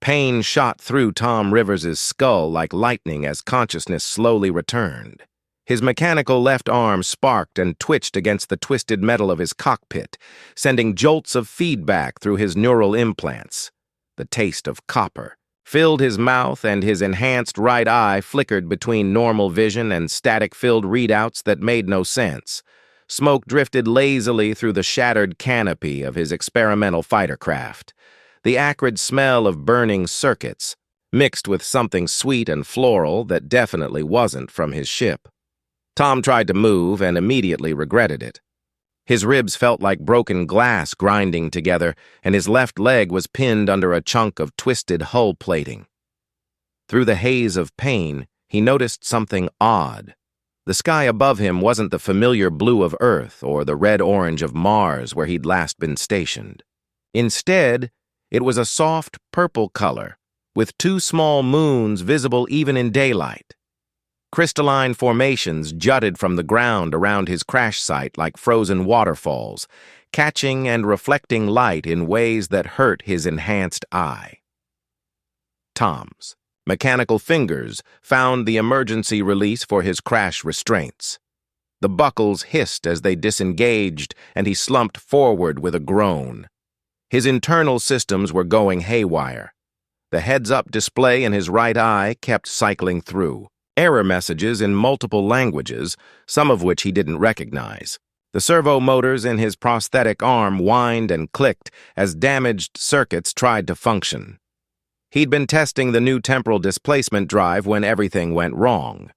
Pain shot through Tom Rivers's skull like lightning as consciousness slowly returned. His mechanical left arm sparked and twitched against the twisted metal of his cockpit, sending jolts of feedback through his neural implants. The taste of copper filled his mouth, and his enhanced right eye flickered between normal vision and static-filled readouts that made no sense. Smoke drifted lazily through the shattered canopy of his experimental fighter craft. The acrid smell of burning circuits, mixed with something sweet and floral that definitely wasn't from his ship. Tom tried to move and immediately regretted it. His ribs felt like broken glass grinding together, and his left leg was pinned under a chunk of twisted hull plating. Through the haze of pain, he noticed something odd. The sky above him wasn't the familiar blue of Earth or the red-orange of Mars where he'd last been stationed. Instead, it was a soft purple color, with two small moons visible even in daylight. Crystalline formations jutted from the ground around his crash site like frozen waterfalls, catching and reflecting light in ways that hurt his enhanced eye. Tom's mechanical fingers found the emergency release for his crash restraints. The buckles hissed as they disengaged, and he slumped forward with a groan. His internal systems were going haywire. The heads-up display in his right eye kept cycling through. Error messages in multiple languages, some of which he didn't recognize. The servo motors in his prosthetic arm whined and clicked as damaged circuits tried to function. He'd been testing the new temporal displacement drive when everything went wrong.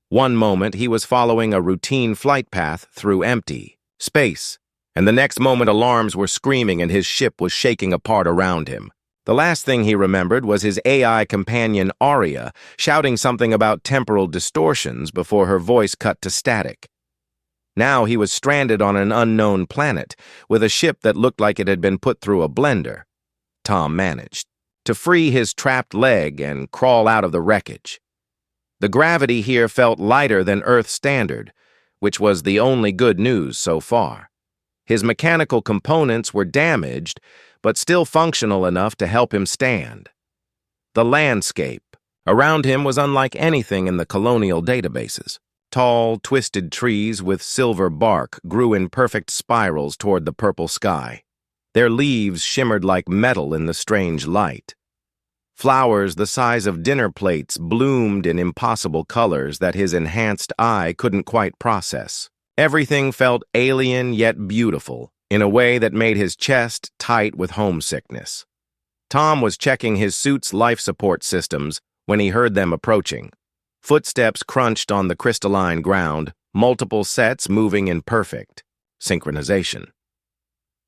One moment he was following a routine flight path through empty space, and the next moment alarms were screaming and his ship was shaking apart around him. The last thing he remembered was his AI companion Aria shouting something about temporal distortions before her voice cut to static. Now he was stranded on an unknown planet with a ship that looked like it had been put through a blender. Tom managed to free his trapped leg and crawl out of the wreckage. The gravity here felt lighter than Earth standard, which was the only good news so far. His mechanical components were damaged, but still functional enough to help him stand. The landscape around him was unlike anything in the colonial databases. Tall, twisted trees with silver bark grew in perfect spirals toward the purple sky. Their leaves shimmered like metal in the strange light. Flowers the size of dinner plates bloomed in impossible colors that his enhanced eye couldn't quite process. Everything felt alien yet beautiful, in a way that made his chest tight with homesickness. Tom was checking his suit's life support systems when he heard them approaching. Footsteps crunched on the crystalline ground, multiple sets moving in perfect synchronization.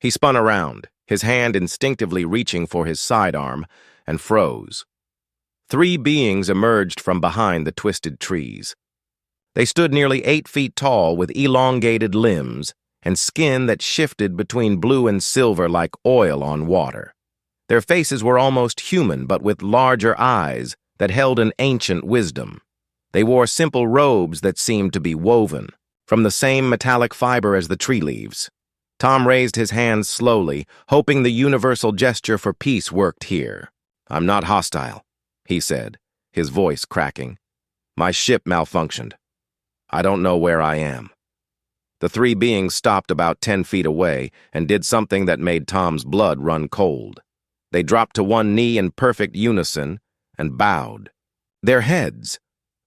He spun around, his hand instinctively reaching for his sidearm, and froze. Three beings emerged from behind the twisted trees. They stood nearly 8 feet tall with elongated limbs and skin that shifted between blue and silver like oil on water. Their faces were almost human, but with larger eyes that held an ancient wisdom. They wore simple robes that seemed to be woven from the same metallic fiber as the tree leaves. Tom raised his hands slowly, hoping the universal gesture for peace worked here. "I'm not hostile," he said, his voice cracking. "My ship malfunctioned. I don't know where I am." The three beings stopped about 10 feet away and did something that made Tom's blood run cold. They dropped to one knee in perfect unison and bowed. Their heads,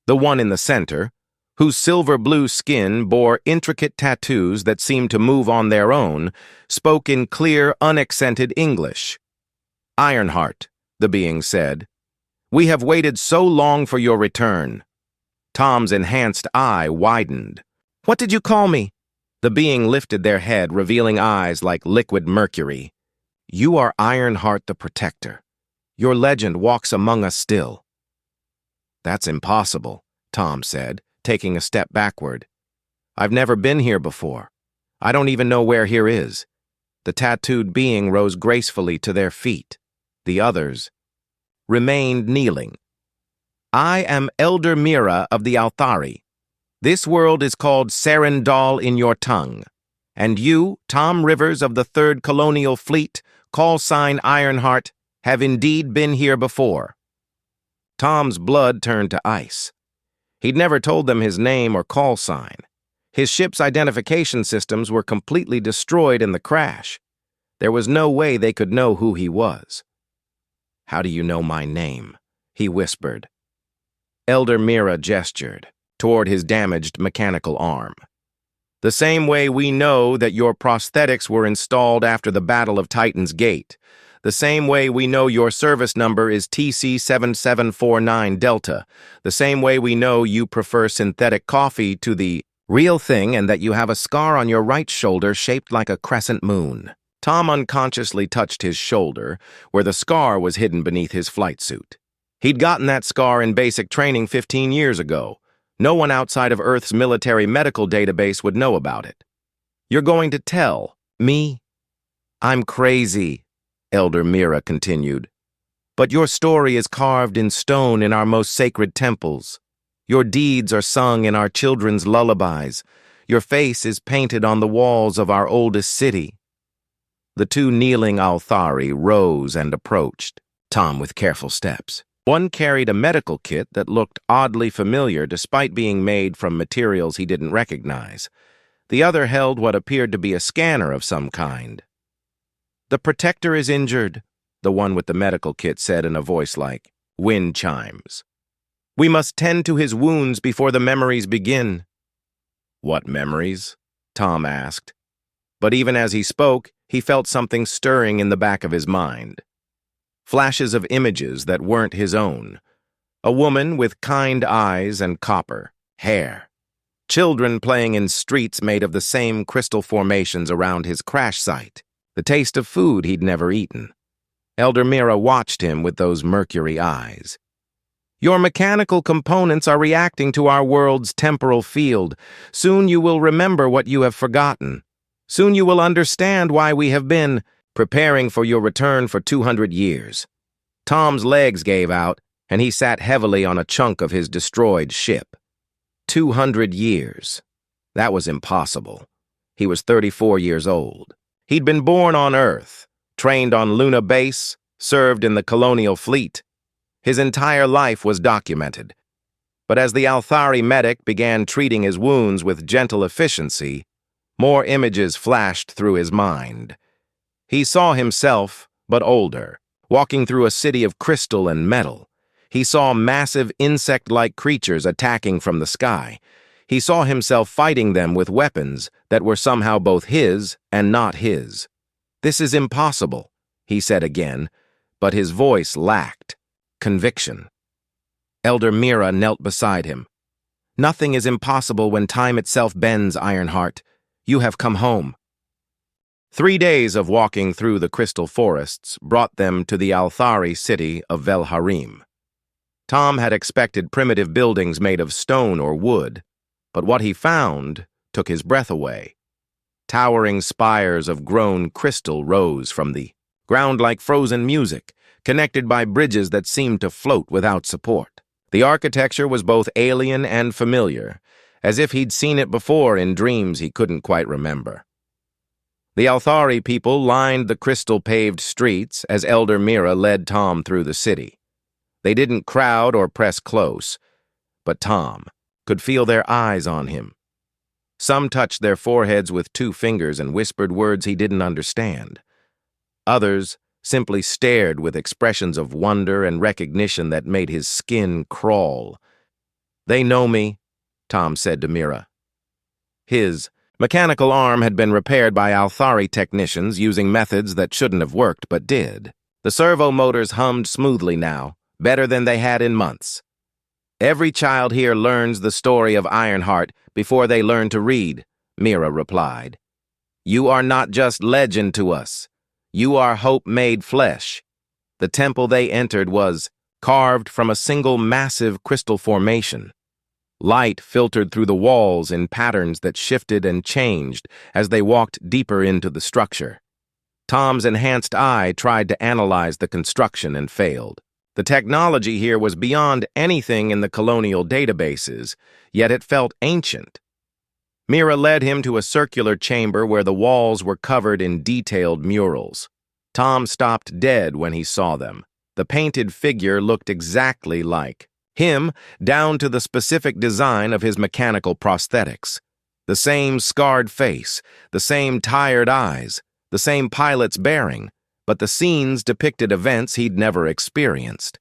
the one in the center, whose silver-blue skin bore intricate tattoos that seemed to move on their own, spoke in clear, unaccented English. "Ironheart," the being said, "we have waited so long for your return." Tom's enhanced eye widened. "What did you call me?" The being lifted their head, revealing eyes like liquid mercury. "You are Ironheart the Protector. Your legend walks among us still." "That's impossible," Tom said, taking a step backward. "I've never been here before. I don't even know where here is." The tattooed being rose gracefully to their feet. The others remained kneeling. "I am Elder Mira of the Althari. This world is called Serendal in your tongue. And you, Tom Rivers of the 3rd Colonial Fleet, call sign Ironheart, have indeed been here before. Tom's blood turned to ice. He'd never told them his name or call sign. His ship's identification systems were completely destroyed in the crash. There was no way they could know who he was. "How do you know my name?" he whispered. Elder Mira gestured toward his damaged mechanical arm. "The same way we know that your prosthetics were installed after the Battle of Titan's Gate. The same way we know your service number is TC7749 Delta. The same way we know you prefer synthetic coffee to the real thing and that you have a scar on your right shoulder shaped like a crescent moon." Tom unconsciously touched his shoulder, where the scar was hidden beneath his flight suit. He'd gotten that scar in basic training 15 years ago. No one outside of Earth's military medical database would know about it. "You're going to tell me?" "I'm crazy," Elder Mira continued. "But your story is carved in stone in our most sacred temples. Your deeds are sung in our children's lullabies. Your face is painted on the walls of our oldest city." The two kneeling Althari rose and approached Tom with careful steps. One carried a medical kit that looked oddly familiar despite being made from materials he didn't recognize. The other held what appeared to be a scanner of some kind. "The Protector is injured," the one with the medical kit said in a voice like wind chimes. "We must tend to his wounds before the memories begin." "What memories?" Tom asked. But even as he spoke, he felt something stirring in the back of his mind. Flashes of images that weren't his own. A woman with kind eyes and copper hair. Children playing in streets made of the same crystal formations around his crash site. The taste of food he'd never eaten. Elder Mira watched him with those mercury eyes. "Your mechanical components are reacting to our world's temporal field. Soon you will remember what you have forgotten. Soon you will understand why we have been preparing for your return for 200 years. Tom's legs gave out, and he sat heavily on a chunk of his destroyed ship. 200 years. That was impossible. He was 34 years old. He'd been born on Earth, trained on Luna Base, served in the colonial fleet. His entire life was documented. But as the Althari medic began treating his wounds with gentle efficiency, more images flashed through his mind. He saw himself, but older, walking through a city of crystal and metal. He saw massive insect-like creatures attacking from the sky. He saw himself fighting them with weapons that were somehow both his and not his. "This is impossible," he said again, but his voice lacked conviction. Elder Mira knelt beside him. "Nothing is impossible when time itself bends, Ironheart. You have come home." 3 days of walking through the crystal forests brought them to the Althari city of Velharim. Tom had expected primitive buildings made of stone or wood, but what he found took his breath away. Towering spires of grown crystal rose from the ground like frozen music, connected by bridges that seemed to float without support. The architecture was both alien and familiar, as if he'd seen it before in dreams he couldn't quite remember. The Althari people lined the crystal-paved streets as Elder Mira led Tom through the city. They didn't crowd or press close, but Tom could feel their eyes on him. Some touched their foreheads with 2 fingers and whispered words he didn't understand. Others simply stared with expressions of wonder and recognition that made his skin crawl. "They know me," Tom said to Mira. His mechanical arm had been repaired by Althari technicians using methods that shouldn't have worked but did. The servo motors hummed smoothly now, better than they had in months. "Every child here learns the story of Ironheart before they learn to read," Mira replied. "You are not just legend to us. You are hope made flesh." The temple they entered was carved from a single massive crystal formation. Light filtered through the walls in patterns that shifted and changed as they walked deeper into the structure. Tom's enhanced eye tried to analyze the construction and failed. The technology here was beyond anything in the colonial databases, yet it felt ancient. Mira led him to a circular chamber where the walls were covered in detailed murals. Tom stopped dead when he saw them. The painted figure looked exactly like him, down to the specific design of his mechanical prosthetics. The same scarred face, the same tired eyes, the same pilot's bearing, but the scenes depicted events he'd never experienced.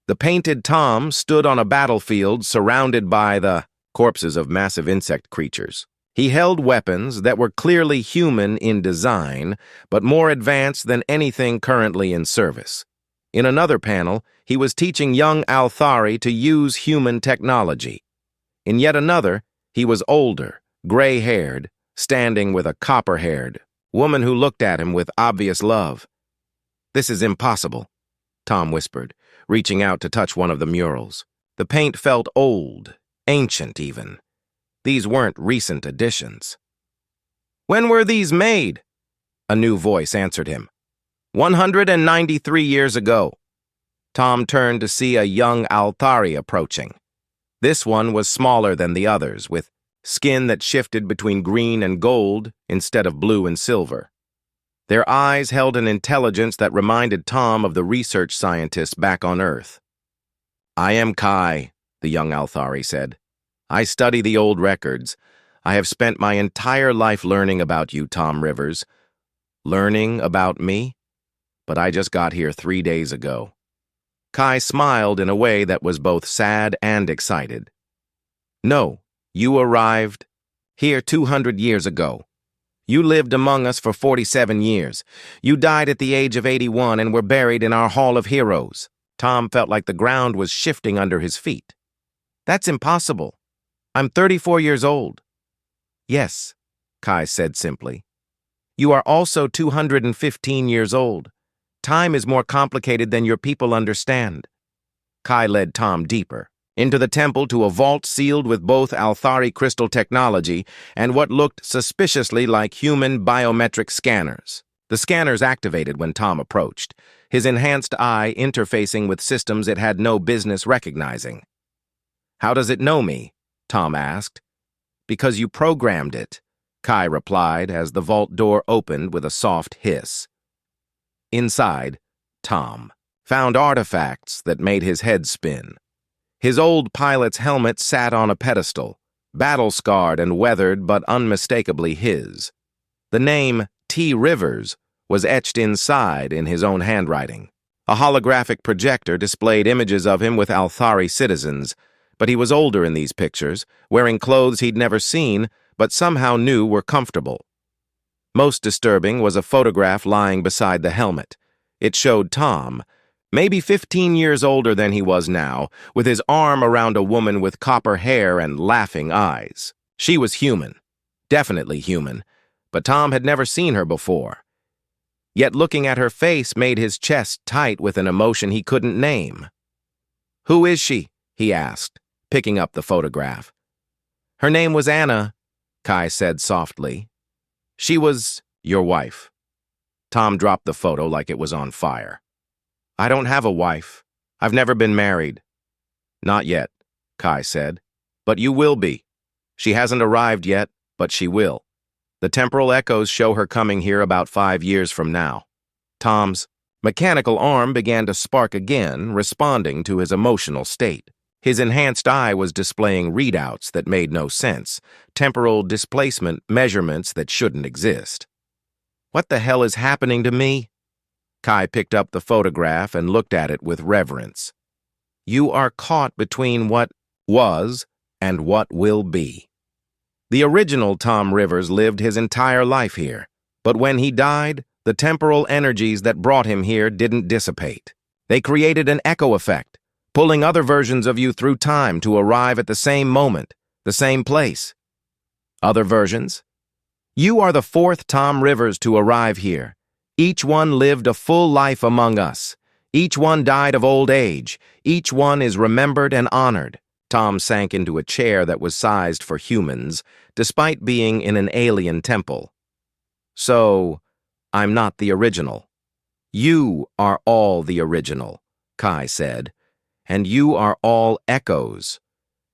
The painted Tom stood on a battlefield surrounded by the corpses of massive insect creatures. He held weapons that were clearly human in design, but more advanced than anything currently in service. In another panel, he was teaching young Althari to use human technology. In yet another, he was older, gray-haired, standing with a copper-haired woman who looked at him with obvious love. "This is impossible," Tom whispered, reaching out to touch one of the murals. The paint felt old, ancient even. These weren't recent additions. "When were these made?" A new voice answered him. 193 years ago. Tom turned to see a young Althari approaching. This one was smaller than the others, with skin that shifted between green and gold instead of blue and silver. Their eyes held an intelligence that reminded Tom of the research scientists back on Earth. "I am Kai," the young Althari said. "I study the old records. I have spent my entire life learning about you, Tom Rivers." "Learning about me? But I just got here 3 days ago." Kai smiled in a way that was both sad and excited. "No, you arrived here 200 years ago. You lived among us for 47 years. You died at the age of 81 and were buried in our Hall of Heroes." Tom felt like the ground was shifting under his feet. "That's impossible. I'm 34 years old." "Yes," Kai said simply. "You are also 215 years old. Time is more complicated than your people understand." Kai led Tom deeper, into the temple to a vault sealed with both Althari crystal technology and what looked suspiciously like human biometric scanners. The scanners activated when Tom approached, his enhanced eye interfacing with systems it had no business recognizing. "How does it know me?" Tom asked. "Because you programmed it," Kai replied as the vault door opened with a soft hiss. Inside, Tom found artifacts that made his head spin. His old pilot's helmet sat on a pedestal, battle-scarred and weathered but unmistakably his. The name T. Rivers was etched inside in his own handwriting. A holographic projector displayed images of him with Althari citizens, but he was older in these pictures, wearing clothes he'd never seen but somehow knew were comfortable. Most disturbing was a photograph lying beside the helmet. It showed Tom, maybe 15 years older than he was now, with his arm around a woman with copper hair and laughing eyes. She was human, definitely human, but Tom had never seen her before. Yet looking at her face made his chest tight with an emotion he couldn't name. "Who is she?" he asked, picking up the photograph. "Her name was Anna," Kai said softly. "She was your wife." Tom dropped the photo like it was on fire. "I don't have a wife. I've never been married." "Not yet," Kai said. "But you will be. She hasn't arrived yet, but she will. The temporal echoes show her coming here about 5 years from now." Tom's mechanical arm began to spark again, responding to his emotional state. His enhanced eye was displaying readouts that made no sense, temporal displacement measurements that shouldn't exist. "What the hell is happening to me?" Kai picked up the photograph and looked at it with reverence. "You are caught between what was and what will be." The original Tom Rivers lived his entire life here, but when he died, the temporal energies that brought him here didn't dissipate. They created an echo effect, pulling other versions of you through time to arrive at the same moment, the same place. Other versions? You are the 4th Tom Rivers to arrive here. Each one lived a full life among us. Each one died of old age. Each one is remembered and honored. Tom sank into a chair that was sized for humans, despite being in an alien temple. "So, I'm not the original." "You are all the original," Kai said. "And you are all echoes.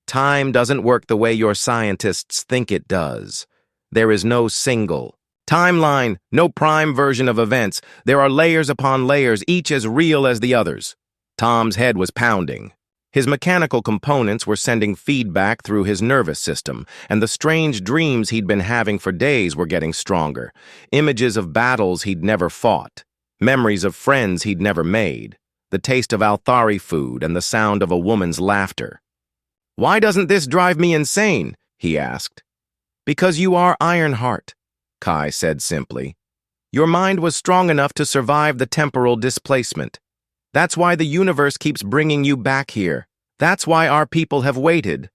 Time doesn't work the way your scientists think it does. There is no single Timeline, no prime version of events. There are layers upon layers, each as real as the others. Tom's head was pounding. His mechanical components were sending feedback through his nervous system, and the strange dreams he'd been having for days were getting stronger. Images of battles he'd never fought, memories of friends he'd never made, the taste of Althari food and the sound of a woman's laughter. "Why doesn't this drive me insane?" he asked. "Because you are Ironheart," Kai said simply. "Your mind was strong enough to survive the temporal displacement. That's why the universe keeps bringing you back here. That's why our people have waited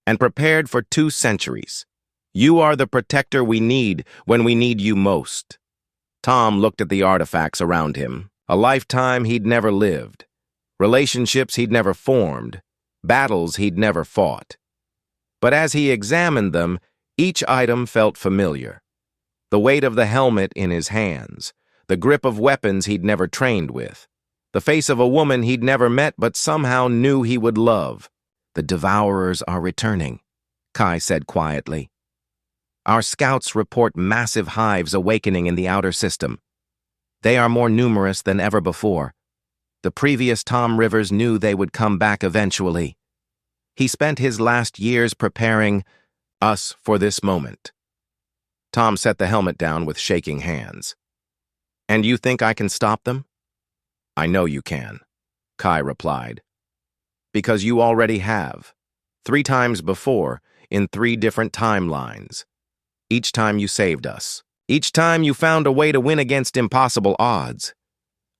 and prepared for 2 centuries. You are the protector we need when we need you most." Tom looked at the artifacts around him. A lifetime he'd never lived. Relationships he'd never formed. Battles he'd never fought. But as he examined them, each item felt familiar. The weight of the helmet in his hands, the grip of weapons he'd never trained with, the face of a woman he'd never met but somehow knew he would love. "The Devourers are returning," Kai said quietly. "Our scouts report massive hives awakening in the outer system. They are more numerous than ever before. The previous Tom Rivers knew they would come back eventually. He spent his last years preparing us for this moment." Tom set the helmet down with shaking hands. "And you think I can stop them?" "I know you can," Kai replied. "Because you already have. 3 times before, in 3 different timelines. Each time you saved us. Each time you found a way to win against impossible odds.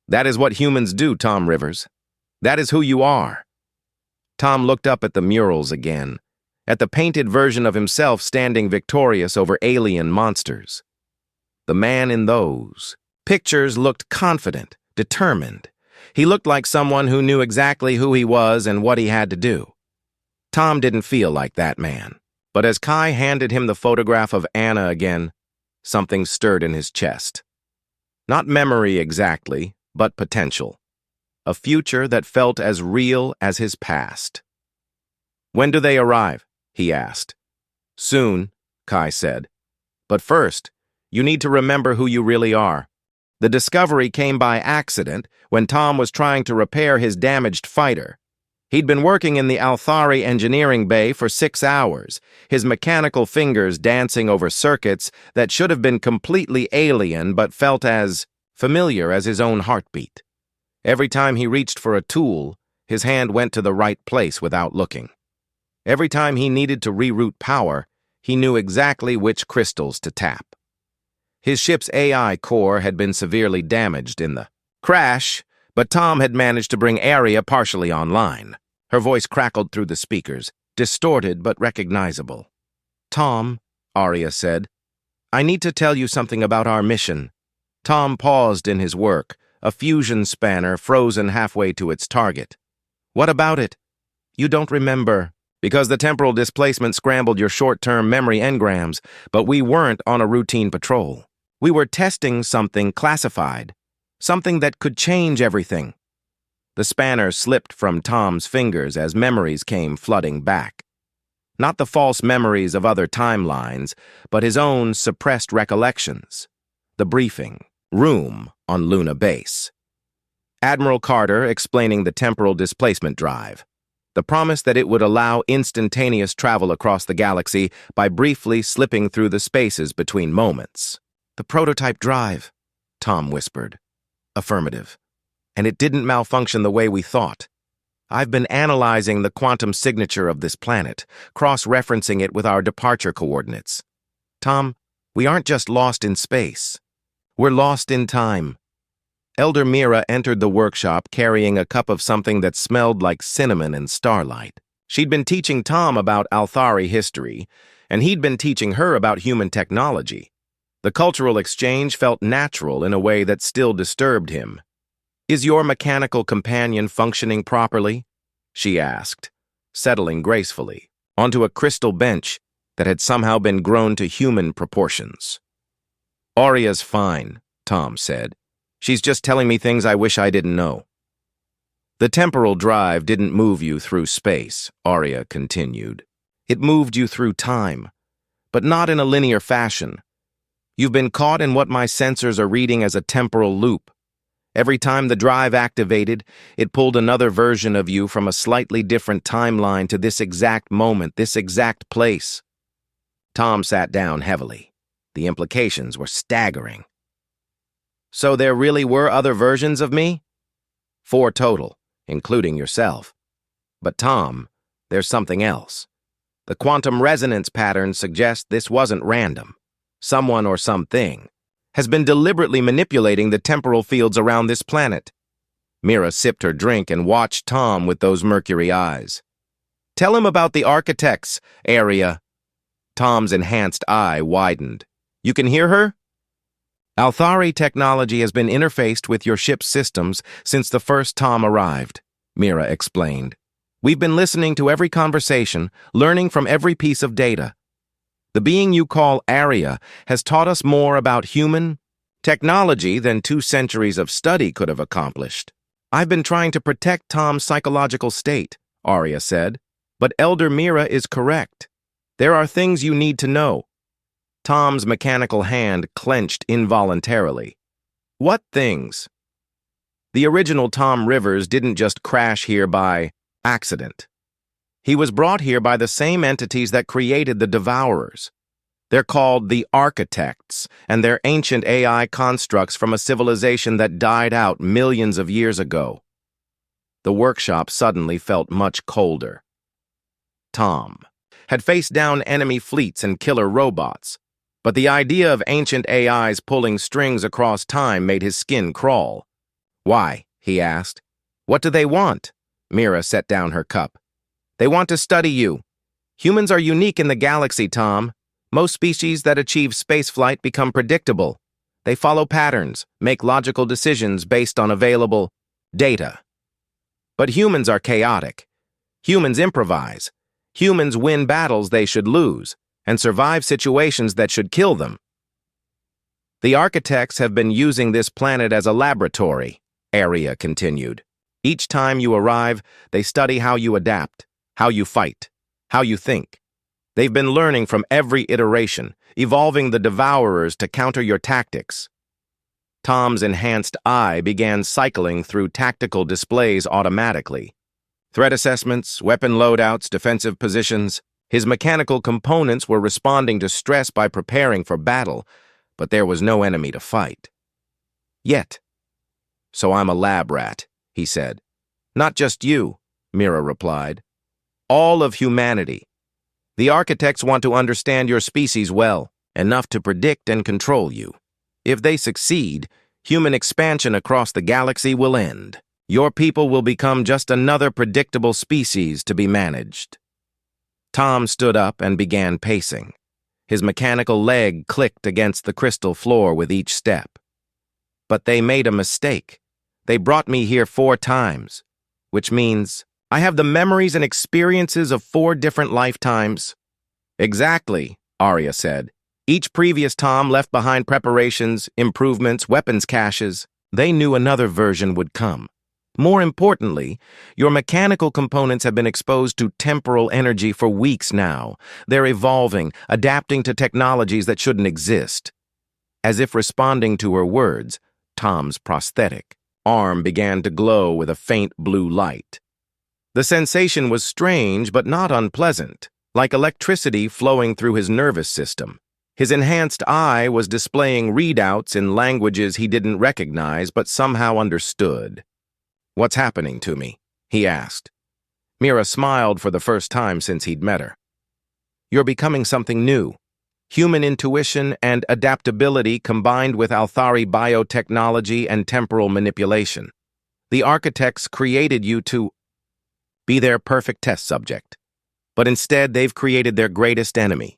That is what humans do, Tom Rivers. That is who you are." Tom looked up at the murals again, at the painted version of himself standing victorious over alien monsters. The man in those pictures looked confident, determined. He looked like someone who knew exactly who he was and what he had to do. Tom didn't feel like that man. But as Kai handed him the photograph of Anna again, something stirred in his chest. Not memory exactly, but potential. A future that felt as real as his past. "When do they arrive?" he asked. "Soon," Kai said. "But first, you need to remember who you really are." The discovery came by accident when Tom was trying to repair his damaged fighter. He'd been working in the Althari engineering bay for 6 hours, his mechanical fingers dancing over circuits that should have been completely alien but felt as familiar as his own heartbeat. Every time he reached for a tool, his hand went to the right place without looking. Every time he needed to reroute power, he knew exactly which crystals to tap. His ship's AI core had been severely damaged in the crash, but Tom had managed to bring Arya partially online. Her voice crackled through the speakers, distorted but recognizable. "Tom," Arya said, "I need to tell you something about our mission." Tom paused in his work, a fusion spanner frozen halfway to its target. "What about it?" "You don't remember. Because the temporal displacement scrambled your short-term memory engrams, but we weren't on a routine patrol. We were testing something classified, something that could change everything." The spanner slipped from Tom's fingers as memories came flooding back. Not the false memories of other timelines, but his own suppressed recollections. The briefing room on Luna Base. Admiral Carter explaining the temporal displacement drive. The promise that it would allow instantaneous travel across the galaxy by briefly slipping through the spaces between moments. "The prototype drive," Tom whispered. "Affirmative. And it didn't malfunction the way we thought. I've been analyzing the quantum signature of this planet, cross-referencing it with our departure coordinates. Tom, we aren't just lost in space. We're lost in time." Elder Mira entered the workshop carrying a cup of something that smelled like cinnamon and starlight. She'd been teaching Tom about Althari history, and he'd been teaching her about human technology. The cultural exchange felt natural in a way that still disturbed him. "Is your mechanical companion functioning properly?" she asked, settling gracefully onto a crystal bench that had somehow been grown to human proportions. "Arya's fine," Tom said. "She's just telling me things I wish I didn't know." "The temporal drive didn't move you through space," Arya continued. "It moved you through time, but not in a linear fashion. You've been caught in what my sensors are reading as a temporal loop. Every time the drive activated, it pulled another version of you from a slightly different timeline to this exact moment, this exact place. Tom sat down heavily. The implications were staggering. So there really were other versions of me? 4 total, including yourself. But Tom, there's something else. The quantum resonance patterns suggest this wasn't random. Someone or something has been deliberately manipulating the temporal fields around this planet. Mira sipped her drink and watched Tom with those mercury eyes. Tell him about the architects area. Tom's enhanced eye widened. You can hear her? Althari technology has been interfaced with your ship's systems since the first Tom arrived, Mira explained. We've been listening to every conversation, learning from every piece of data. The being you call Arya has taught us more about human technology than 2 centuries of study could have accomplished. I've been trying to protect Tom's psychological state, Arya said, but Elder Mira is correct. There are things you need to know. Tom's mechanical hand clenched involuntarily. What things? The original Tom Rivers didn't just crash here by accident. He was brought here by the same entities that created the Devourers. They're called the Architects, and they're ancient AI constructs from a civilization that died out millions of years ago. The workshop suddenly felt much colder. Tom had faced down enemy fleets and killer robots, but the idea of ancient AIs pulling strings across time made his skin crawl. Why? He asked. What do they want? Mira set down her cup. They want to study you. Humans are unique in the galaxy, Tom. Most species that achieve spaceflight become predictable. They follow patterns, make logical decisions based on available data. But humans are chaotic. Humans improvise. Humans win battles they should lose, and survive situations that should kill them. The architects have been using this planet as a laboratory, Arya continued. Each time you arrive, they study how you adapt, how you fight, how you think. They've been learning from every iteration, evolving the Devourers to counter your tactics. Tom's enhanced eye began cycling through tactical displays automatically. Threat assessments, weapon loadouts, defensive positions. His mechanical components were responding to stress by preparing for battle, but there was no enemy to fight. Yet. So I'm a lab rat, he said. Not just you, Mira replied. All of humanity. The architects want to understand your species well, enough to predict and control you. If they succeed, human expansion across the galaxy will end. Your people will become just another predictable species to be managed. Tom stood up and began pacing. His mechanical leg clicked against the crystal floor with each step. But they made a mistake. They brought me here 4 times, which means I have the memories and experiences of 4 different lifetimes. Exactly, Arya said. Each previous Tom left behind preparations, improvements, weapons caches. They knew another version would come. More importantly, your mechanical components have been exposed to temporal energy for weeks now. They're evolving, adapting to technologies that shouldn't exist. As if responding to her words, Tom's prosthetic arm began to glow with a faint blue light. The sensation was strange but not unpleasant, like electricity flowing through his nervous system. His enhanced eye was displaying readouts in languages he didn't recognize but somehow understood. What's happening to me? He asked. Mira smiled for the first time since he'd met her. You're becoming something new. Human intuition and adaptability combined with Althari biotechnology and temporal manipulation. The architects created you to be their perfect test subject. But instead, they've created their greatest enemy.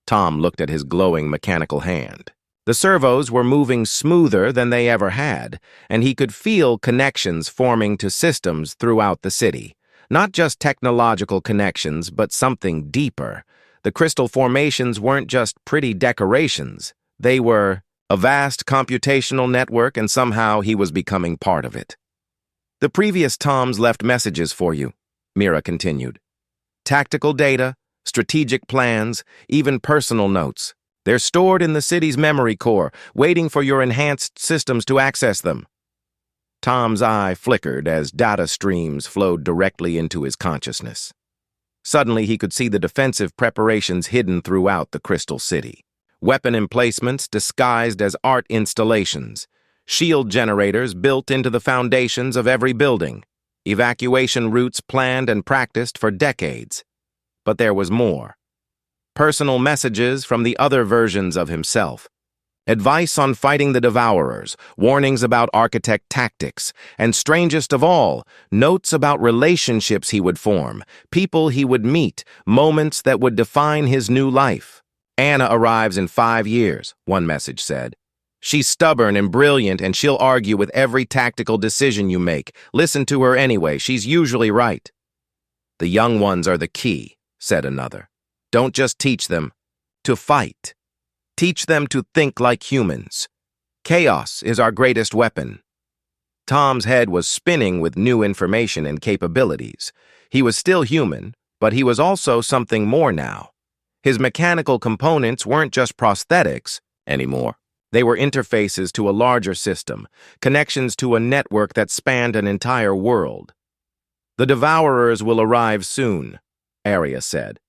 Tom looked at his glowing mechanical hand. The servos were moving smoother than they ever had, and he could feel connections forming to systems throughout the city. Not just technological connections, but something deeper. The crystal formations weren't just pretty decorations. They were a vast computational network, and somehow he was becoming part of it. The previous Toms left messages for you, Mira continued. Tactical data, strategic plans, even personal notes. They're stored in the city's memory core, waiting for your enhanced systems to access them. Tom's eye flickered as data streams flowed directly into his consciousness. Suddenly, he could see the defensive preparations hidden throughout the Crystal City. Weapon emplacements disguised as art installations. Shield generators built into the foundations of every building. Evacuation routes planned and practiced for decades. But there was more. Personal messages from the other versions of himself. Advice on fighting the Devourers, warnings about architect tactics, and strangest of all, notes about relationships he would form, people he would meet, moments that would define his new life. Anna arrives in 5 years, one message said. She's stubborn and brilliant, and she'll argue with every tactical decision you make. Listen to her anyway, she's usually right. The young ones are the key, said another. Don't just teach them to fight. Teach them to think like humans. Chaos is our greatest weapon. Tom's head was spinning with new information and capabilities. He was still human, but he was also something more now. His mechanical components weren't just prosthetics anymore. They were interfaces to a larger system, connections to a network that spanned an entire world. The Devourers will arrive soon, Arya said.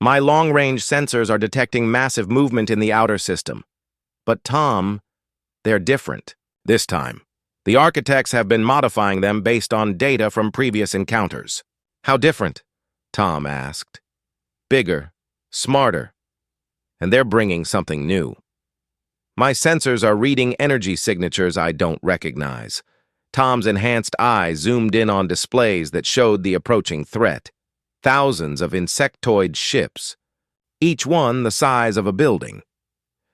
My long-range sensors are detecting massive movement in the outer system. But Tom, they're different. This time, the architects have been modifying them based on data from previous encounters. How different? Tom asked. Bigger, smarter, and they're bringing something new. My sensors are reading energy signatures I don't recognize. Tom's enhanced eye zoomed in on displays that showed the approaching threat. Thousands of insectoid ships, each one the size of a building.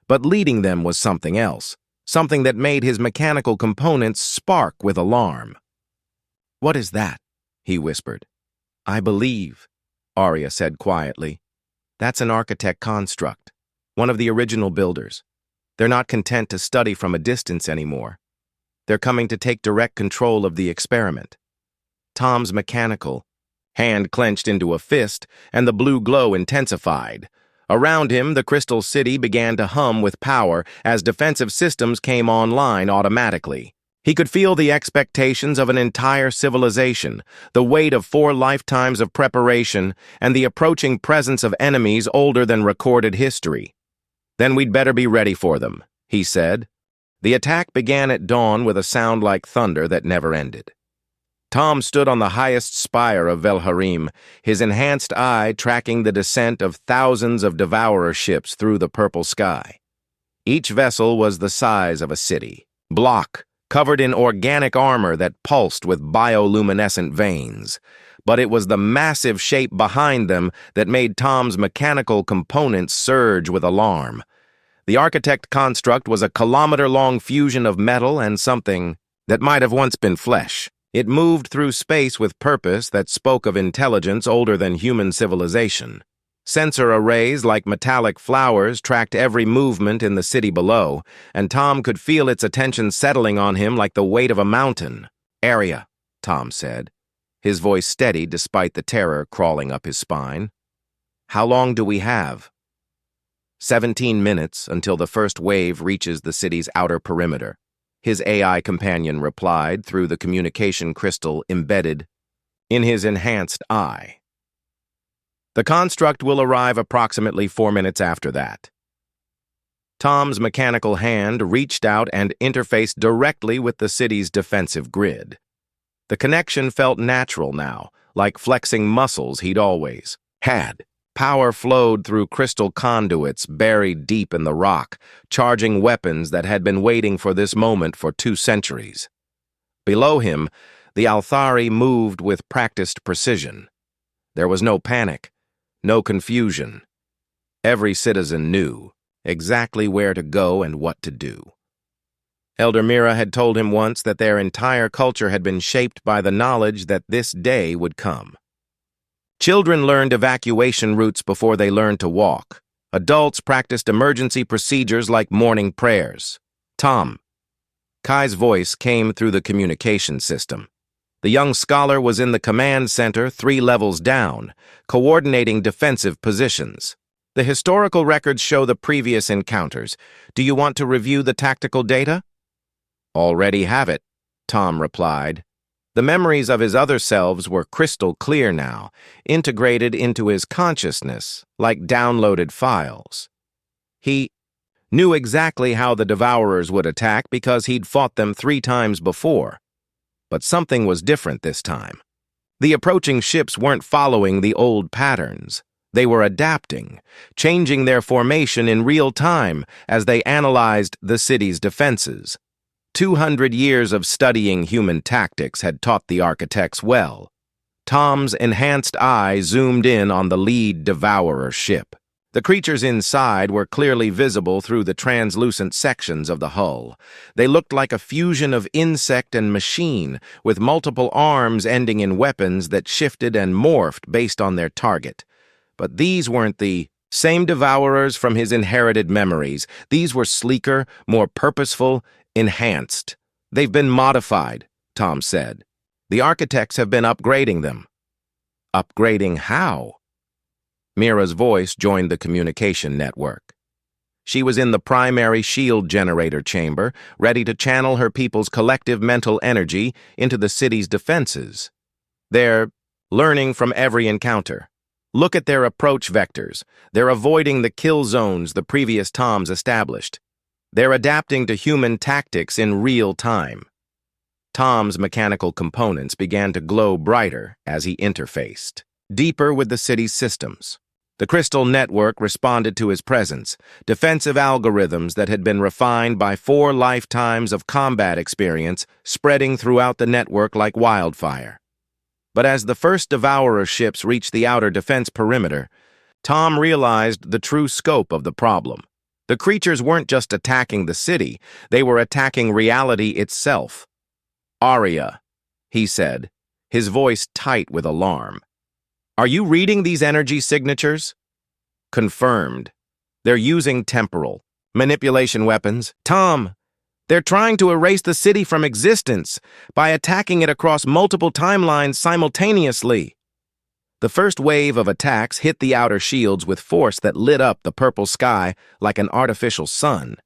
But leading them was something else, something that made his mechanical components spark with alarm. What is that? He whispered. I believe, Arya said quietly. That's an architect construct, one of the original builders. They're not content to study from a distance anymore. They're coming to take direct control of the experiment. Tom's mechanical hand clenched into a fist, and the blue glow intensified. Around him, the Crystal City began to hum with power as defensive systems came online automatically. He could feel the expectations of an entire civilization, the weight of 4 lifetimes of preparation, and the approaching presence of enemies older than recorded history. Then we'd better be ready for them, he said. The attack began at dawn with a sound like thunder that never ended. Tom stood on the highest spire of Velharim, his enhanced eye tracking the descent of thousands of Devourer ships through the purple sky. Each vessel was the size of a city, block, covered in organic armor that pulsed with bioluminescent veins. But it was the massive shape behind them that made Tom's mechanical components surge with alarm. The architect construct was a kilometer-long fusion of metal and something that might have once been flesh. It moved through space with purpose that spoke of intelligence older than human civilization. Sensor arrays like metallic flowers tracked every movement in the city below, and Tom could feel its attention settling on him like the weight of a mountain. Arya, Tom said, his voice steady despite the terror crawling up his spine. How long do we have? 17 minutes until the first wave reaches the city's outer perimeter. His AI companion replied through the communication crystal embedded in his enhanced eye. The construct will arrive approximately 4 minutes after that. Tom's mechanical hand reached out and interfaced directly with the city's defensive grid. The connection felt natural now, like flexing muscles he'd always had. Power flowed through crystal conduits buried deep in the rock, charging weapons that had been waiting for this moment for 2 centuries. Below him, the Althari moved with practiced precision. There was no panic, no confusion. Every citizen knew exactly where to go and what to do. Elder Mira had told him once that their entire culture had been shaped by the knowledge that this day would come. Children learned evacuation routes before they learned to walk. Adults practiced emergency procedures like morning prayers. Tom. Kai's voice came through the communication system. The young scholar was in the command center 3 levels down, coordinating defensive positions. The historical records show the previous encounters. Do you want to review the tactical data? Already have it, Tom replied. The memories of his other selves were crystal clear now, integrated into his consciousness, like downloaded files. He knew exactly how the Devourers would attack because he'd fought them 3 times before. But something was different this time. The approaching ships weren't following the old patterns. They were adapting, changing their formation in real time as they analyzed the city's defenses. 200 years of studying human tactics had taught the architects well. Tom's enhanced eye zoomed in on the lead Devourer ship. The creatures inside were clearly visible through the translucent sections of the hull. They looked like a fusion of insect and machine, with multiple arms ending in weapons that shifted and morphed based on their target. But these weren't the same Devourers from his inherited memories. These were sleeker, more purposeful, enhanced. They've been modified, Tom said. The architects have been upgrading them. Upgrading how? Mira's voice joined the communication network. She was in the primary shield generator chamber, ready to channel her people's collective mental energy into the city's defenses. They're learning from every encounter. Look at their approach vectors. They're avoiding the kill zones the previous Toms established. They're adapting to human tactics in real time. Tom's mechanical components began to glow brighter as he interfaced, deeper with the city's systems. The crystal network responded to his presence, defensive algorithms that had been refined by 4 lifetimes of combat experience spreading throughout the network like wildfire. But as the first Devourer ships reached the outer defense perimeter, Tom realized the true scope of the problem. The creatures weren't just attacking the city, they were attacking reality itself. "Arya," he said, his voice tight with alarm. "Are you reading these energy signatures?" "Confirmed. They're using temporal manipulation weapons." "Tom, they're trying to erase the city from existence by attacking it across multiple timelines simultaneously." The first wave of attacks hit the outer shields with force that lit up the purple sky like an artificial sun.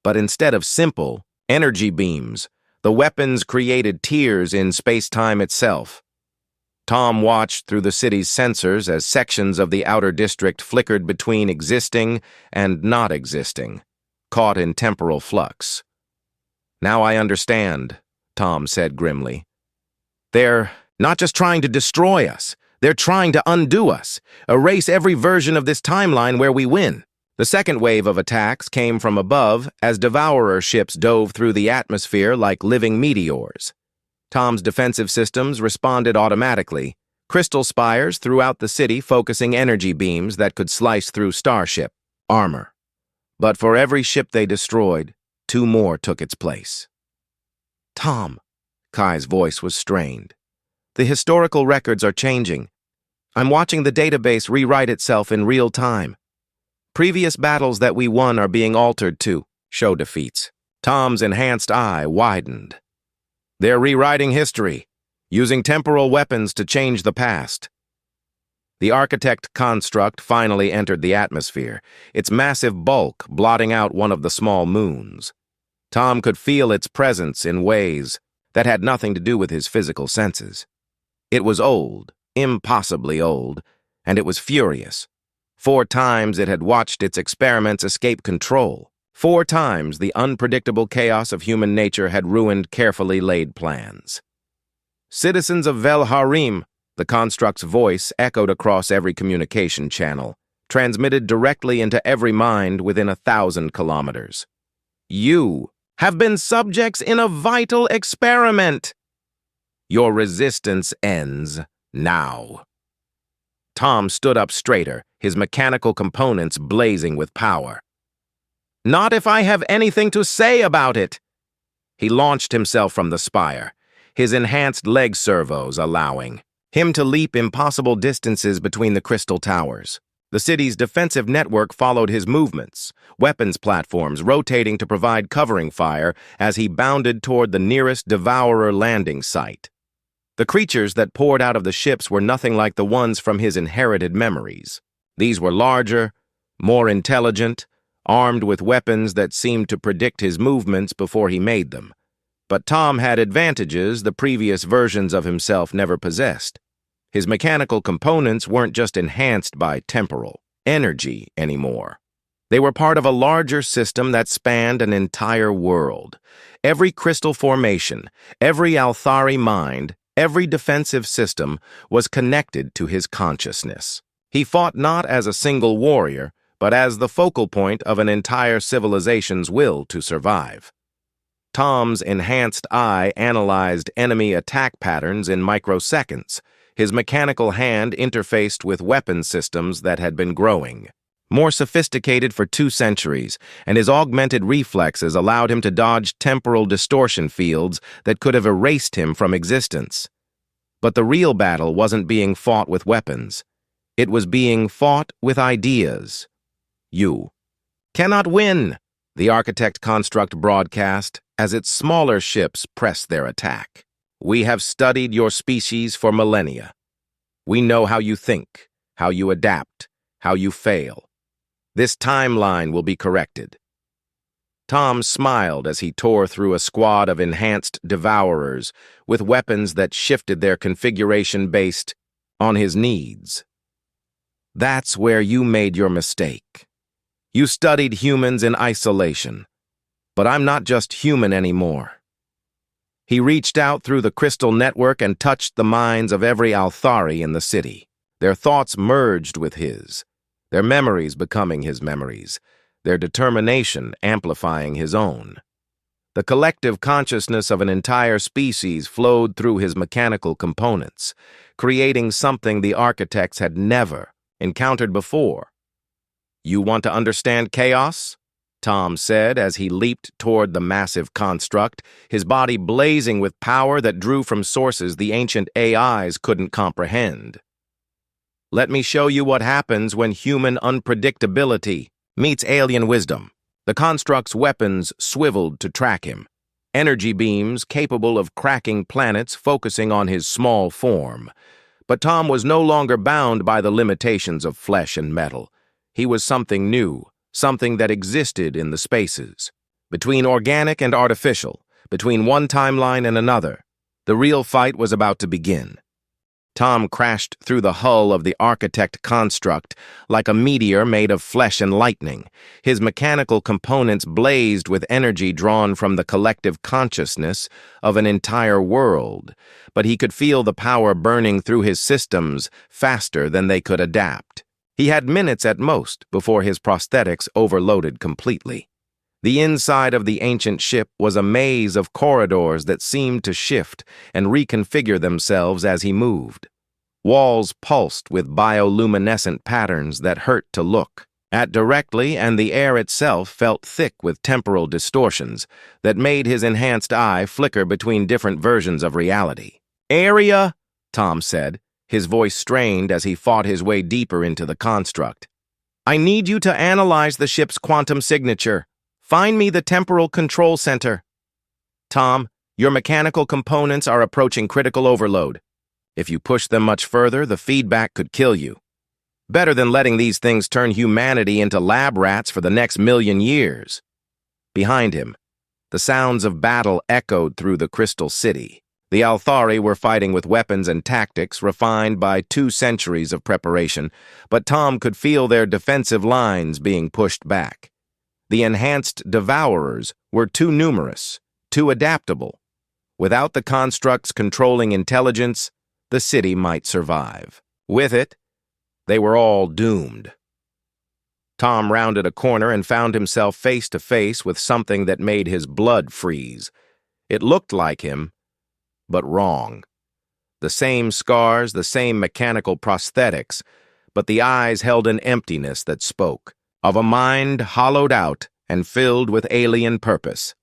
But instead of simple energy beams, the weapons created tears in space-time itself. Tom watched through the city's sensors as sections of the outer district flickered between existing and not existing, caught in temporal flux. "Now I understand," Tom said grimly. "They're not just trying to destroy us. They're trying to undo us, erase every version of this timeline where we win." The second wave of attacks came from above as Devourer ships dove through the atmosphere like living meteors. Tom's defensive systems responded automatically, crystal spires throughout the city focusing energy beams that could slice through starship armor. But for every ship they destroyed, 2 more took its place. "Tom," Kai's voice was strained. "The historical records are changing. I'm watching the database rewrite itself in real time. Previous battles that we won are being altered to show defeats." Tom's enhanced eye widened. "They're rewriting history, using temporal weapons to change the past." The architect construct finally entered the atmosphere, its massive bulk blotting out one of the small moons. Tom could feel its presence in ways that had nothing to do with his physical senses. It was old, impossibly old, and it was furious. 4 times it had watched its experiments escape control. 4 times the unpredictable chaos of human nature had ruined carefully laid plans. "Citizens of Vel Harim," the construct's voice echoed across every communication channel, transmitted directly into every mind within 1,000 kilometers. "You have been subjects in a vital experiment. Your resistance ends now." Tom stood up straighter, his mechanical components blazing with power. "Not if I have anything to say about it." He launched himself from the spire, his enhanced leg servos allowing him to leap impossible distances between the crystal towers. The city's defensive network followed his movements, weapons platforms rotating to provide covering fire as he bounded toward the nearest Devourer landing site. The creatures that poured out of the ships were nothing like the ones from his inherited memories. These were larger, more intelligent, armed with weapons that seemed to predict his movements before he made them. But Tom had advantages the previous versions of himself never possessed. His mechanical components weren't just enhanced by temporal energy anymore. They were part of a larger system that spanned an entire world. Every crystal formation, every Althari mind, every defensive system was connected to his consciousness. He fought not as a single warrior, but as the focal point of an entire civilization's will to survive. Tom's enhanced eye analyzed enemy attack patterns in microseconds. His mechanical hand interfaced with weapon systems that had been growing. More sophisticated for 2 centuries, and his augmented reflexes allowed him to dodge temporal distortion fields that could have erased him from existence. But the real battle wasn't being fought with weapons. It was being fought with ideas. You cannot win, the Architect Construct broadcast as its smaller ships pressed their attack. We have studied your species for millennia. We know how you think, how you adapt, how you fail. This timeline will be corrected. Tom smiled as he tore through a squad of enhanced devourers with weapons that shifted their configuration based on his needs. That's where you made your mistake. You studied humans in isolation. But I'm not just human anymore. He reached out through the crystal network and touched the minds of every Althari in the city. Their thoughts merged with his, their memories becoming his memories, their determination amplifying his own. The collective consciousness of an entire species flowed through his mechanical components, creating something the architects had never encountered before. You want to understand chaos? Tom said as he leaped toward the massive construct, his body blazing with power that drew from sources the ancient AIs couldn't comprehend. Let me show you what happens when human unpredictability meets alien wisdom. The construct's weapons swiveled to track him, energy beams capable of cracking planets focusing on his small form. But Tom was no longer bound by the limitations of flesh and metal. He was something new, something that existed in the spaces. Between organic and artificial, between one timeline and another, the real fight was about to begin. Tom crashed through the hull of the architect construct like a meteor made of flesh and lightning. His mechanical components blazed with energy drawn from the collective consciousness of an entire world, but he could feel the power burning through his systems faster than they could adapt. He had minutes at most before his prosthetics overloaded completely. The inside of the ancient ship was a maze of corridors that seemed to shift and reconfigure themselves as he moved. Walls pulsed with bioluminescent patterns that hurt to look at directly, and the air itself felt thick with temporal distortions that made his enhanced eye flicker between different versions of reality. "Area," Tom said, his voice strained as he fought his way deeper into the construct. "I need you to analyze the ship's quantum signature. Find me the temporal control center." "Tom, your mechanical components are approaching critical overload. If you push them much further, the feedback could kill you. Better than letting these things turn humanity into lab rats for the next 1,000,000 years." Behind him, the sounds of battle echoed through the crystal city. The Althari were fighting with weapons and tactics refined by 2 centuries of preparation, but Tom could feel their defensive lines being pushed back. The enhanced devourers were too numerous, too adaptable. Without the construct's controlling intelligence, the city might survive. With it, they were all doomed. Tom rounded a corner and found himself face to face with something that made his blood freeze. It looked like him, but wrong. The same scars, the same mechanical prosthetics, but the eyes held an emptiness that spoke of a mind hollowed out and filled with alien purpose.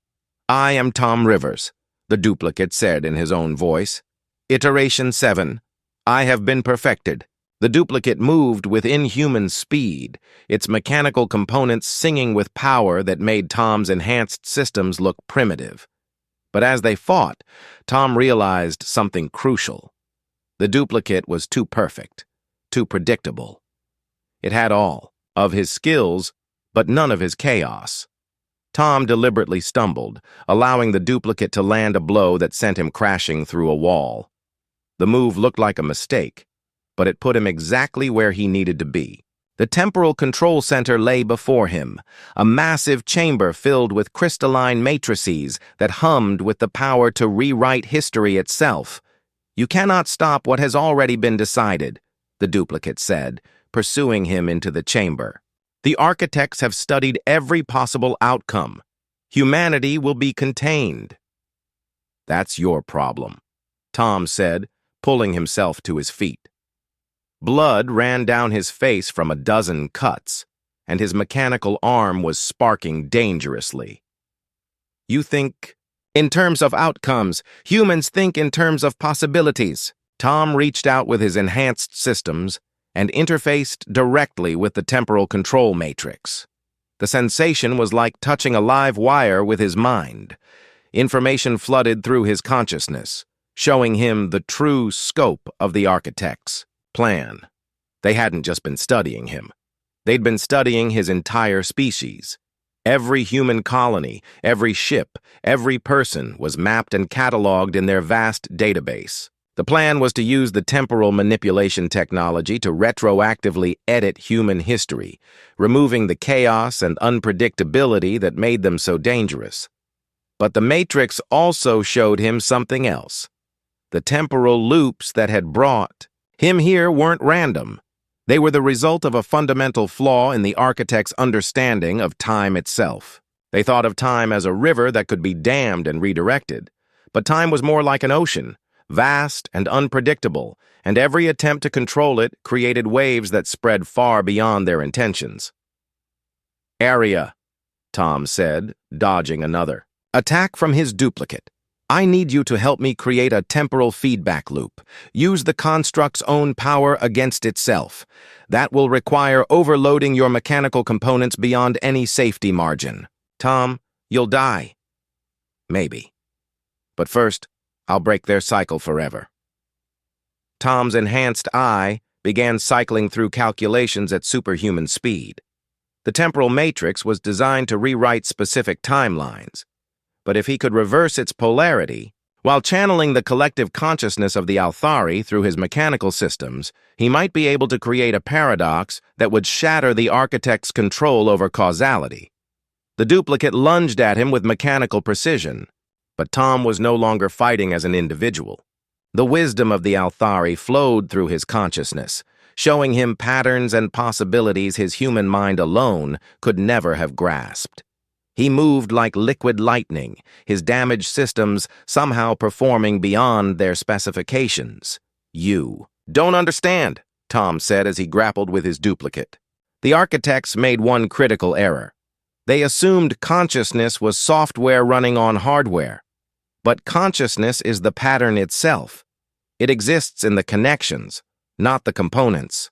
"I am Tom Rivers," the duplicate said in his own voice. "Iteration 7. I have been perfected." The duplicate moved with inhuman speed, its mechanical components singing with power that made Tom's enhanced systems look primitive. But as they fought, Tom realized something crucial. The duplicate was too perfect, too predictable. It had all of his skills, but none of his chaos. Tom deliberately stumbled, allowing the duplicate to land a blow that sent him crashing through a wall. The move looked like a mistake, but it put him exactly where he needed to be. The temporal control center lay before him, a massive chamber filled with crystalline matrices that hummed with the power to rewrite history itself. "You cannot stop what has already been decided," the duplicate said, pursuing him into the chamber. "The architects have studied every possible outcome. Humanity will be contained." "That's your problem," Tom said, pulling himself to his feet. Blood ran down his face from a dozen cuts, and his mechanical arm was sparking dangerously. "You think in terms of outcomes. Humans think in terms of possibilities." Tom reached out with his enhanced systems and interfaced directly with the temporal control matrix. The sensation was like touching a live wire with his mind. Information flooded through his consciousness, showing him the true scope of the architects' plan. They hadn't just been studying him. They'd been studying his entire species. Every human colony, every ship, every person was mapped and cataloged in their vast database. The plan was to use the temporal manipulation technology to retroactively edit human history, removing the chaos and unpredictability that made them so dangerous. But the Matrix also showed him something else. The temporal loops that had brought him here weren't random. They were the result of a fundamental flaw in the architect's understanding of time itself. They thought of time as a river that could be dammed and redirected. But time was more like an ocean, vast and unpredictable, and every attempt to control it created waves that spread far beyond their intentions. "Area," Tom said, dodging another. "Attack from his duplicate. I need you to help me create a temporal feedback loop. Use the construct's own power against itself. That will require overloading your mechanical components beyond any safety margin. Tom, you'll die." "Maybe. But first, I'll break their cycle forever." Tom's enhanced eye began cycling through calculations at superhuman speed. The temporal matrix was designed to rewrite specific timelines. But if he could reverse its polarity, while channeling the collective consciousness of the Althari through his mechanical systems, he might be able to create a paradox that would shatter the architect's control over causality. The duplicate lunged at him with mechanical precision, but Tom was no longer fighting as an individual. The wisdom of the Althari flowed through his consciousness, showing him patterns and possibilities his human mind alone could never have grasped. He moved like liquid lightning, his damaged systems somehow performing beyond their specifications. "You don't understand," Tom said as he grappled with his duplicate. "The architects made one critical error. They assumed consciousness was software running on hardware. But consciousness is the pattern itself. It exists in the connections, not the components."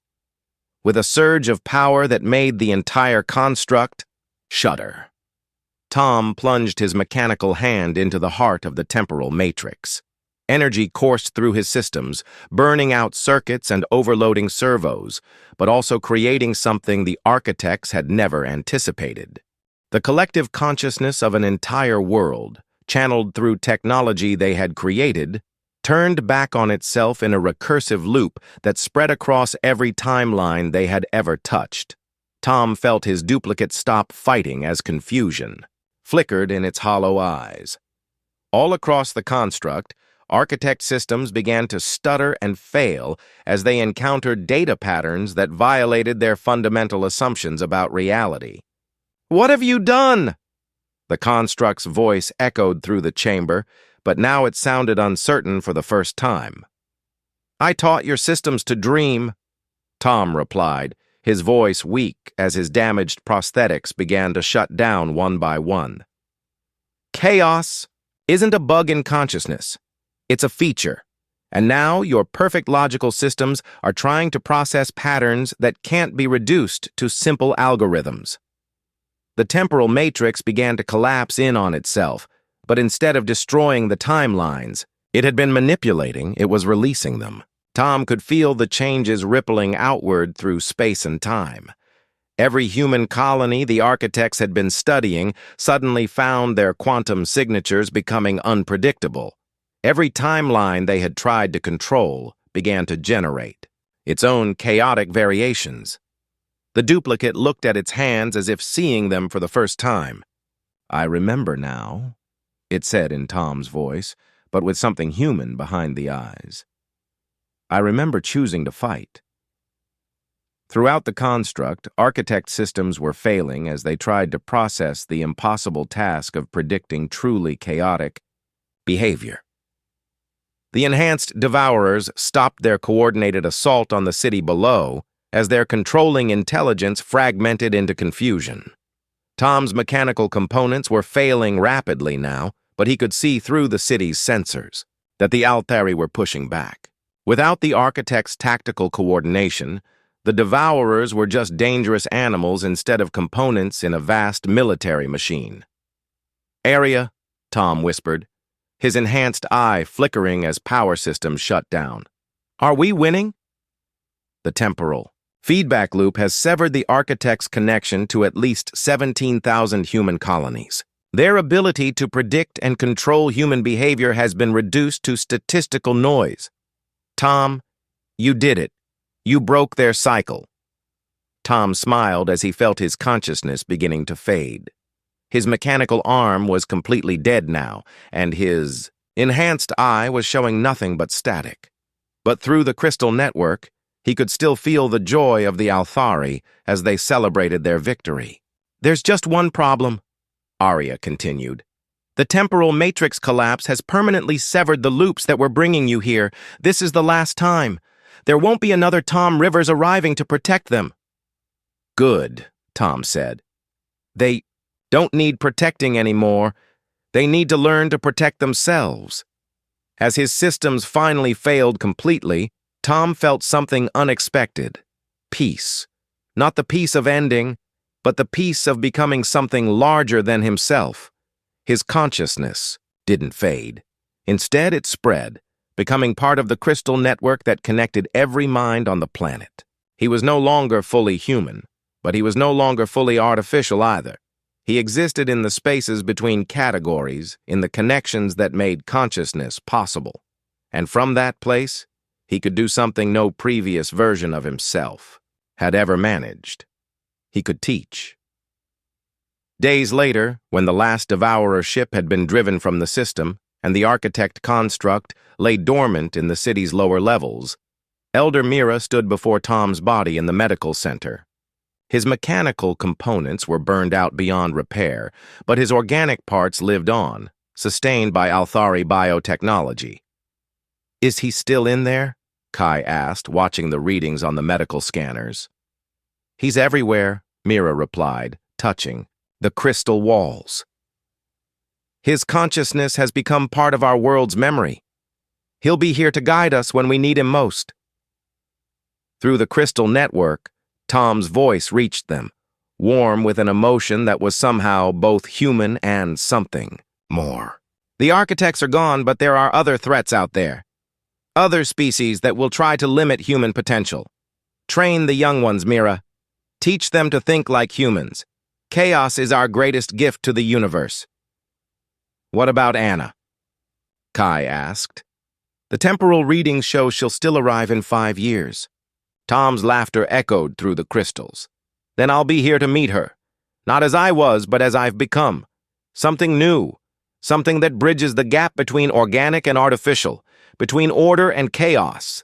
With a surge of power that made the entire construct shudder, Tom plunged his mechanical hand into the heart of the temporal matrix. Energy coursed through his systems, burning out circuits and overloading servos, but also creating something the architects had never anticipated. The collective consciousness of an entire world, channeled through technology they had created, turned back on itself in a recursive loop that spread across every timeline they had ever touched. Tom felt his duplicate stop fighting as confusion flickered in its hollow eyes. All across the construct, architect systems began to stutter and fail as they encountered data patterns that violated their fundamental assumptions about reality. "What have you done?" The construct's voice echoed through the chamber, but now it sounded uncertain for the first time. "I taught your systems to dream," Tom replied, his voice weak as his damaged prosthetics began to shut down one by one. "Chaos isn't a bug in consciousness. It's a feature. And now your perfect logical systems are trying to process patterns that can't be reduced to simple algorithms." The temporal matrix began to collapse in on itself, but instead of destroying the timelines it had been manipulating, it was releasing them. Tom could feel the changes rippling outward through space and time. Every human colony the architects had been studying suddenly found their quantum signatures becoming unpredictable. Every timeline they had tried to control began to generate its own chaotic variations. The duplicate looked at its hands as if seeing them for the first time. "I remember now," it said in Tom's voice, but with something human behind the eyes. "I remember choosing to fight." Throughout the construct, architect systems were failing as they tried to process the impossible task of predicting truly chaotic behavior. The enhanced devourers stopped their coordinated assault on the city below as their controlling intelligence fragmented into confusion. Tom's mechanical components were failing rapidly now, but he could see through the city's sensors that the Althari were pushing back. Without the architect's tactical coordination, the devourers were just dangerous animals instead of components in a vast military machine. "Area," Tom whispered, his enhanced eye flickering as power systems shut down. "Are we winning?" The temporal feedback loop has severed the architect's connection to at least 17,000 human colonies. Their ability to predict and control human behavior has been reduced to statistical noise. "Tom, you did it. You broke their cycle." Tom smiled as he felt his consciousness beginning to fade. His mechanical arm was completely dead now, and his enhanced eye was showing nothing but static. But through the crystal network, he could still feel the joy of the Althari as they celebrated their victory. "There's just one problem," Arya continued. "The temporal matrix collapse has permanently severed the loops that were bringing you here. This is the last time. There won't be another Tom Rivers arriving to protect them." "Good," Tom said. "They don't need protecting anymore. They need to learn to protect themselves." As his systems finally failed completely, Tom felt something unexpected. Peace. Not the peace of ending, but the peace of becoming something larger than himself. His consciousness didn't fade. Instead, it spread, becoming part of the crystal network that connected every mind on the planet. He was no longer fully human, but he was no longer fully artificial either. He existed in the spaces between categories, in the connections that made consciousness possible. And from that place, he could do something no previous version of himself had ever managed. He could teach. Days later, when the last Devourer ship had been driven from the system, and the architect construct lay dormant in the city's lower levels, Elder Mira stood before Tom's body in the medical center. His mechanical components were burned out beyond repair, but his organic parts lived on, sustained by Althari biotechnology. "Is he still in there?" Kai asked, watching the readings on the medical scanners. "He's everywhere," Mira replied, touching the crystal walls. "His consciousness has become part of our world's memory. He'll be here to guide us when we need him most." Through the crystal network, Tom's voice reached them, warm with an emotion that was somehow both human and something more. "The architects are gone, but there are other threats out there. Other species that will try to limit human potential. Train the young ones, Mira. Teach them to think like humans. Chaos is our greatest gift to the universe." "What about Anna?" Kai asked. "The temporal readings show she'll still arrive in 5 years. Tom's laughter echoed through the crystals. "Then I'll be here to meet her. Not as I was, but as I've become. Something new. Something that bridges the gap between organic and artificial, between order and chaos."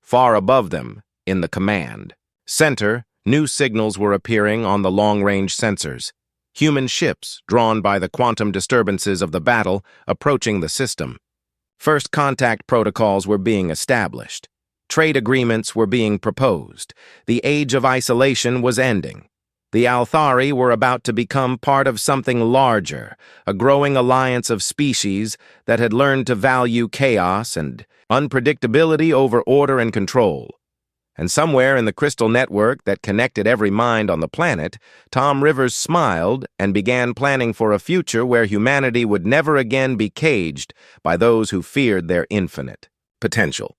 Far above them, in the command center, new signals were appearing on the long-range sensors. Human ships, drawn by the quantum disturbances of the battle, approaching the system. First contact protocols were being established. Trade agreements were being proposed. The age of isolation was ending. The Althari were about to become part of something larger, a growing alliance of species that had learned to value chaos and unpredictability over order and control. And somewhere in the crystal network that connected every mind on the planet, Tom Rivers smiled and began planning for a future where humanity would never again be caged by those who feared their infinite potential.